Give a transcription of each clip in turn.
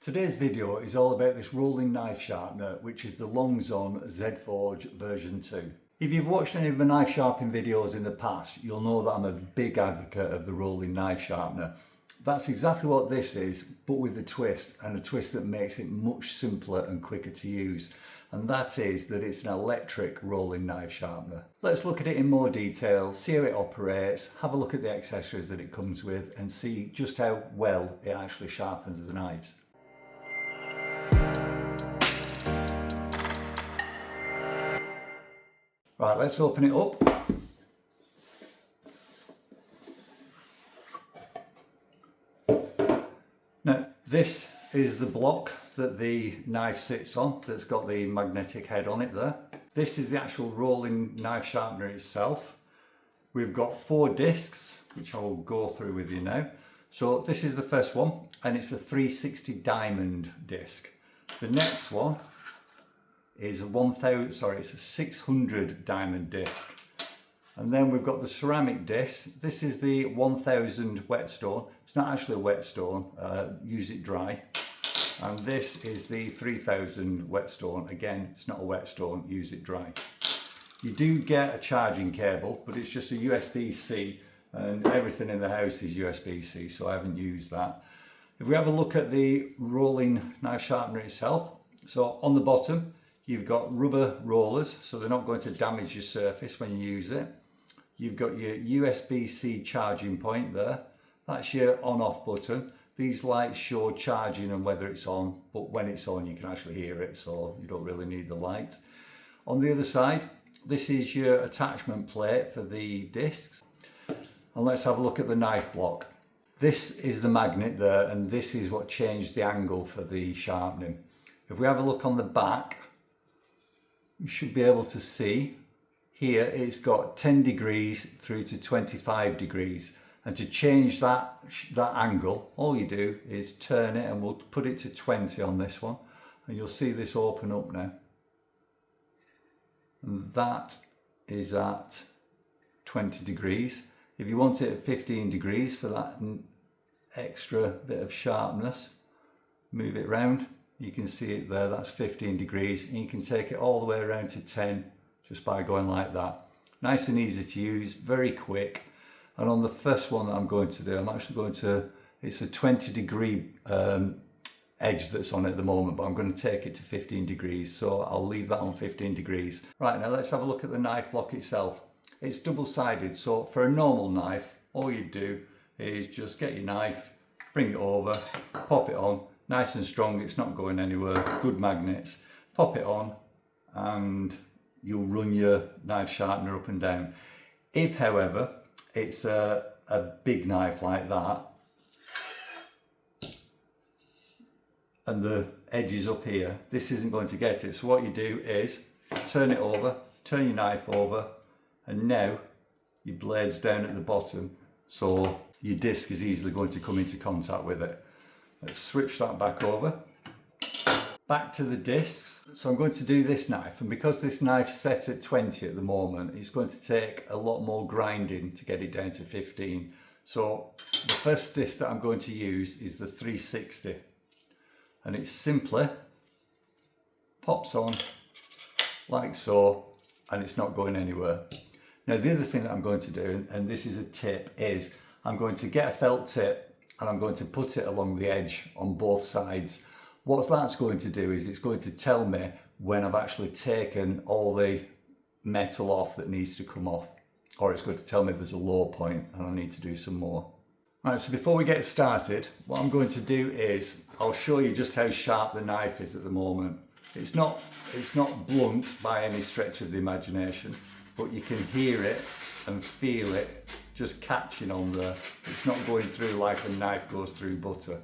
Today's video is all about this rolling knife sharpener, which is the Longzon ZForge version 2. If you've watched any of my knife sharpening videos in the past, you'll know that I'm a big advocate of the rolling knife sharpener. That's exactly what this is, but with a twist, and a twist that makes it much simpler and quicker to use. And that is that it's an electric rolling knife sharpener. Let's look at it in more detail, see how it operates, have a look at the accessories that it comes with, and see just how well it actually sharpens the knives. Right, let's open it up. Now, this is the block that the knife sits on, that's got the magnetic head on it there. This is the actual rolling knife sharpener itself. We've got 4 discs, which I will go through with you now. So this is the first one, and it's a 360 diamond disc. The next one is a 600 diamond disc. And then we've got the ceramic disc. This is the 1000 whetstone. It's not actually a whetstone, use it dry. And this is the 3000 whetstone. Again, it's not a whetstone, use it dry. You do get a charging cable, but it's just a USB-C, and everything in the house is USB-C, so I haven't used that. If we have a look at the rolling knife sharpener itself, so on the bottom, you've got rubber rollers, so they're not going to damage your surface when you use it. You've got your USB-C charging point there. That's your on-off button. These lights show charging and whether it's on, but when it's on you can actually hear it, so you don't really need the light. On the other side, this is your attachment plate for the discs. And let's have a look at the knife block. This is the magnet there, and this is what changed the angle for the sharpening. If we have a look on the back, you should be able to see here it's got 10 degrees through to 25 degrees, and to change that angle all you do is turn it, and we'll put it to 20 on this one, and you'll see this open up now, and that is at 20 degrees. If you want it at 15 degrees for that extra bit of sharpness, move it round. You can see it there, that's 15 degrees, and you can take it all the way around to 10 just by going like that. Nice and easy to use, very quick. And on the first one that I'm going to do, I'm actually going to, it's a 20 degree edge that's on at the moment, but I'm going to take it to 15 degrees, so I'll leave that on 15 degrees. Right, now let's have a look at the knife block itself. It's double-sided, so for a normal knife, all you do is just get your knife, bring it over, pop it on, nice and strong, it's not going anywhere, good magnets, pop it on, and you'll run your knife sharpener up and down. If, however, it's a big knife like that, and the edge is up here, this isn't going to get it. So what you do is turn it over, turn your knife over, and now your blade's down at the bottom, so your disc is easily going to come into contact with it. Let's switch that back over. Back to the discs. So I'm going to do this knife, and because this knife's set at 20 at the moment, it's going to take a lot more grinding to get it down to 15. So the first disc that I'm going to use is the 360, and it's simply pops on like so, and it's not going anywhere. Now the other thing that I'm going to do, and this is a tip, is I'm going to get a felt tip and I'm going to put it along the edge on both sides. What that's going to do is it's going to tell me when I've actually taken all the metal off that needs to come off, or it's going to tell me there's a low point and I need to do some more. Right, so before we get started, what I'm going to do is I'll show you just how sharp the knife is at the moment. It's not blunt by any stretch of the imagination, but you can hear it and feel it just catching on there. It's not going through like a knife goes through butter.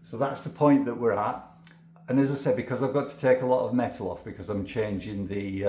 So that's the point that we're at. And as I said, because I've got to take a lot of metal off because I'm changing the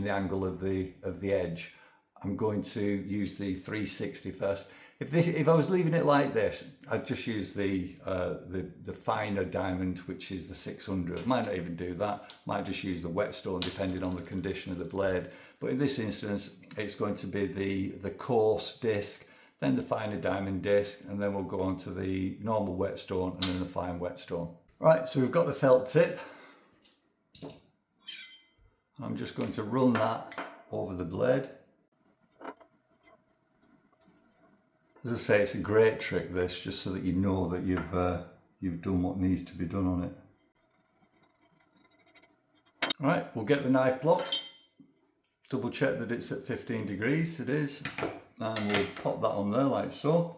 angle of the edge, I'm going to use the 360 first. If I was leaving it like this, I'd just use the finer diamond, which is the 600. Might not even do that. Might just use the whetstone depending on the condition of the blade. But in this instance, it's going to be the coarse disc then the finer diamond disc, and then we'll go on to the normal whetstone and then the fine whetstone. Right, so we've got the felt tip. I'm just going to run that over the blade. As I say, it's a great trick this, just so that you know that you've done what needs to be done on it. Right, we'll get the knife block, double check that it's at 15 degrees, it is, and we'll pop that on there like so.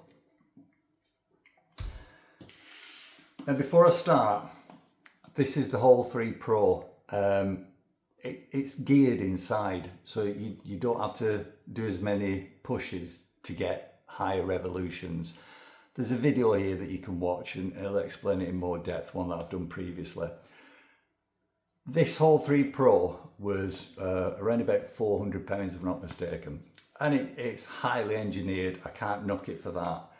Now before I start, this is the HORL 3 Pro. It's geared inside, so you don't have to do as many pushes to get higher revolutions. There's a video here that you can watch and it'll explain it in more depth, one that I've done previously. This HORL 3 Pro was around about £400 if I'm not mistaken, and it's highly engineered. I can't knock it for that,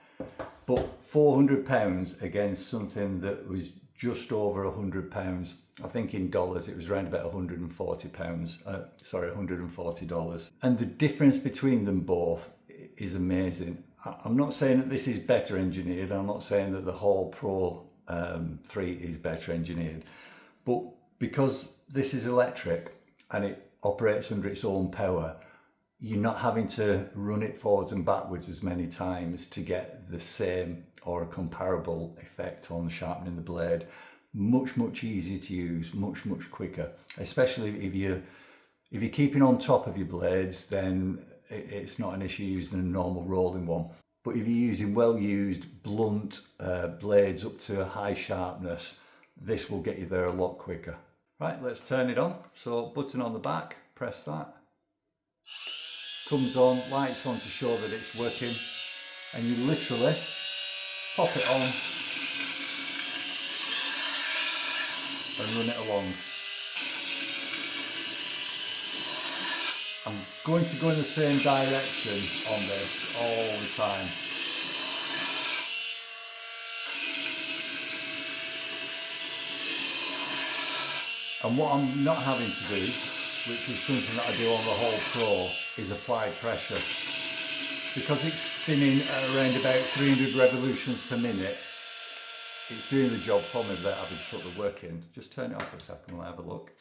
but £400 against something that was just over £100, I think in dollars it was around about $140, and the difference between them both is amazing. I'm not saying that this is better engineered, I'm not saying that the HORL Pro 3 is better engineered, but because this is electric and it operates under its own power, you're not having to run it forwards and backwards as many times to get the same or a comparable effect on sharpening the blade. Much easier to use, much quicker, especially if you're keeping on top of your blades, then it's not an issue using a normal rolling one. But if you're using well-used blunt blades up to a high sharpness, this will get you there a lot quicker. Right, let's turn it on. So button on the back, press that. Comes on, lights on to show that it's working, and you literally pop it on and run it along. I'm going to go in the same direction on this all the time. And what I'm not having to do, which is something that I do on the HORL Pro, is apply pressure. Because it's spinning at around about 300 revolutions per minute, it's doing the job for me without having to put the work in. Just turn it off a second and we'll have a look.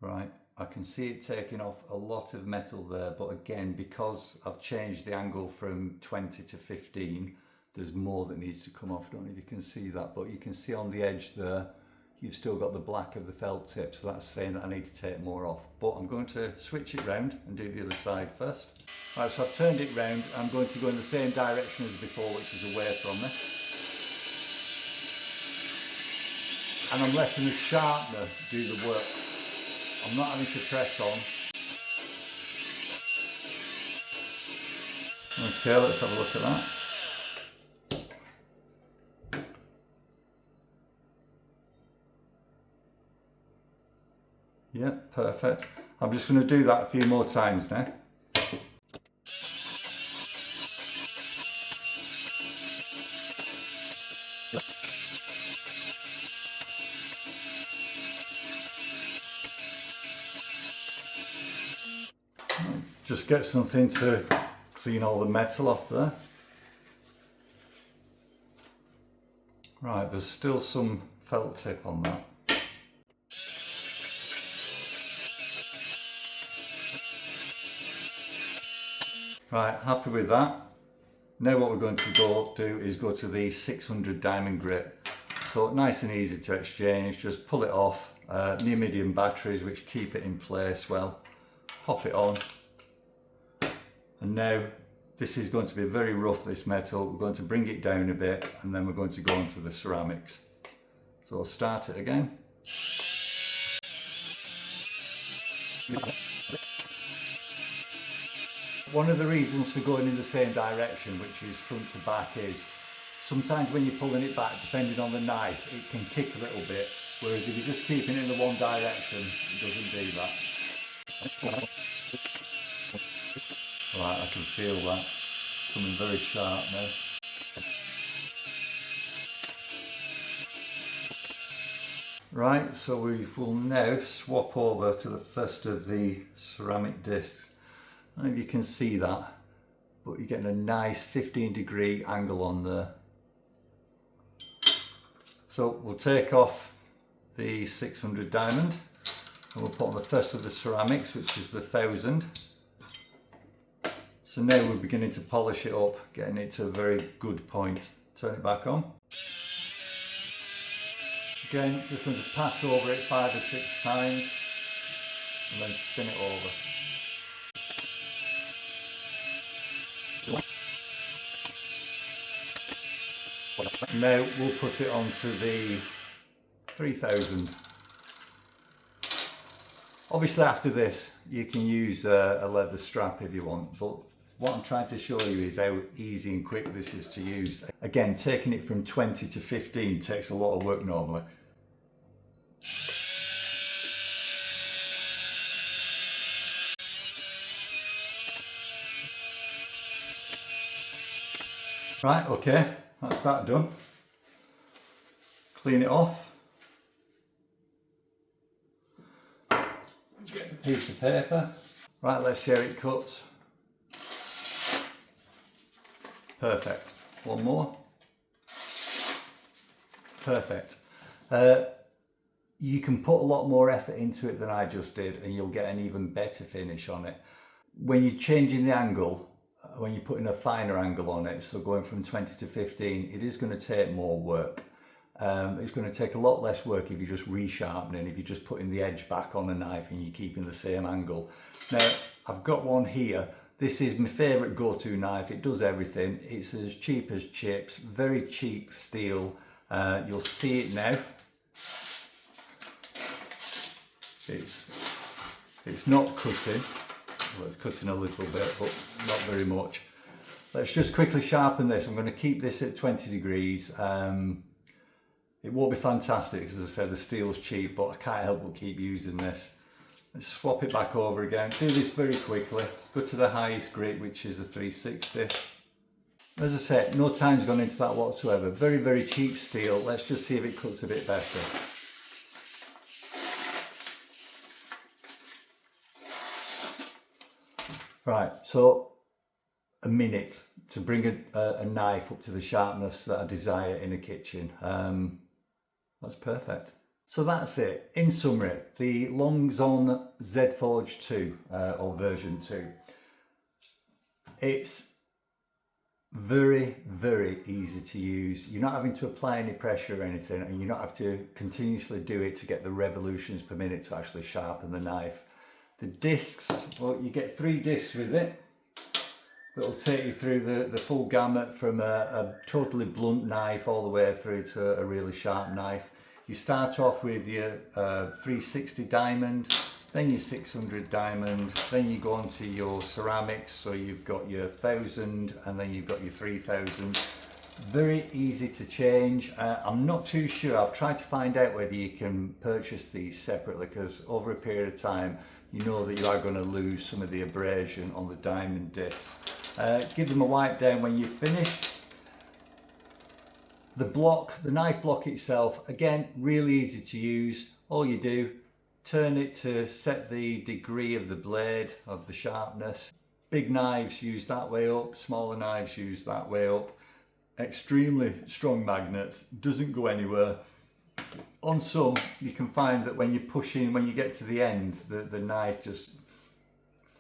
Right, I can see it taking off a lot of metal there, but again, because I've changed the angle from 20 to 15, there's more that needs to come off. I don't know if you can see that, but you can see on the edge there, you've still got the black of the felt tip, so that's saying that I need to take more off. But I'm going to switch it round and do the other side first. Right, so I've turned it round. I'm going to go in the same direction as before, which is away from me. And I'm letting the sharpener do the work. I'm not having to press on. Okay, let's have a look at that. Yeah, perfect. I'm just going to do that a few more times now. Just get something to clean all the metal off there. Right, there's still some felt tip on that. Right, happy with that. Now what we're going to do is go to the 600 diamond grit. So nice and easy to exchange, just pull it off. Neodymium batteries which keep it in place well. Pop it on. And now this is going to be very rough, this metal. We're going to bring it down a bit and then we're going to go on to the ceramics. So I'll start it again. One of the reasons for going in the same direction, which is front to back, is sometimes when you're pulling it back, depending on the knife, it can kick a little bit, whereas if you're just keeping it in the one direction, it doesn't do that. Right, I can feel that coming very sharp now. Right, so we will now swap over to the first of the ceramic discs. I don't know if you can see that, but you're getting a nice 15-degree angle on there. So we'll take off the 600 diamond and we'll put on the first of the ceramics, which is the 1000. So now we're beginning to polish it up, getting it to a very good point. Turn it back on. Again, just going to pass over it 5 or 6 times and then spin it over. Now we'll put it onto the 3000. Obviously after this you can use a leather strap if you want, but what I'm trying to show you is how easy and quick this is to use. Again, taking it from 20 to 15 takes a lot of work normally. Right, okay, that's that done. Clean it off. Get the piece of paper. Right, let's see how it cuts. Perfect. One more. Perfect. You can put a lot more effort into it than I just did and you'll get an even better finish on it. When you're changing the angle, when you're putting a finer angle on it, so going from 20 to 15, it is going to take more work. It's going to take a lot less work if you're just resharpening, if you're just putting the edge back on a knife and you're keeping the same angle. Now, I've got one here. This is my favourite go-to knife. It does everything. It's as cheap as chips, very cheap steel. You'll see it now. It's not cutting. Well, it's cutting a little bit, but not very much. Let's just quickly sharpen this. I'm going to keep this at 20 degrees. It won't be fantastic, because as I said, the steel's cheap, but I can't help but keep using this. Let's swap it back over again. Do this very quickly. Go to the highest grit, which is the 360. As I said, no time's gone into that whatsoever. Very, very cheap steel. Let's just see if it cuts a bit better. Right, so a minute to bring a knife up to the sharpness that I desire in a kitchen. That's perfect. So that's it. In summary, the Longzon ZForge 2 or version 2. It's very, very easy to use. You're not having to apply any pressure or anything, and you don't have to continuously do it to get the revolutions per minute to actually sharpen the knife. The discs, well, you get 3 discs with it that'll take you through the full gamut from a totally blunt knife all the way through to a really sharp knife. You start off with your 360 diamond, then your 600 diamond, then you go on to your ceramics, so you've got your 1000 and then you've got your 3000. Very easy to change. I'm not too sure. I've tried to find out whether you can purchase these separately, because over a period of time you know that you are going to lose some of the abrasion on the diamond discs. Give them a wipe down when you've finished. The block, the knife block itself, again, really easy to use. All you do, turn it to set the degree of the blade, of the sharpness. Big knives use that way up, smaller knives use that way up. Extremely strong magnets, doesn't go anywhere. On some, you can find that when you're pushing, when you get to the end, the knife just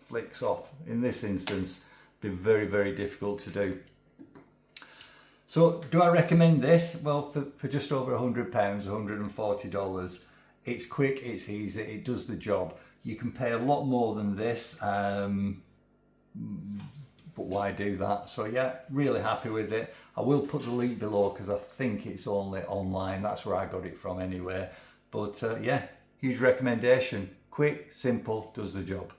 flicks off. In this instance, it'd be very, very difficult to do. So, do I recommend this? Well, for just over £100, $140, it's quick, it's easy, it does the job. You can pay a lot more than this, but why do that? So yeah, really happy with it. I will put the link below because I think it's only online. That's where I got it from anyway. But yeah, huge recommendation. Quick, simple, does the job.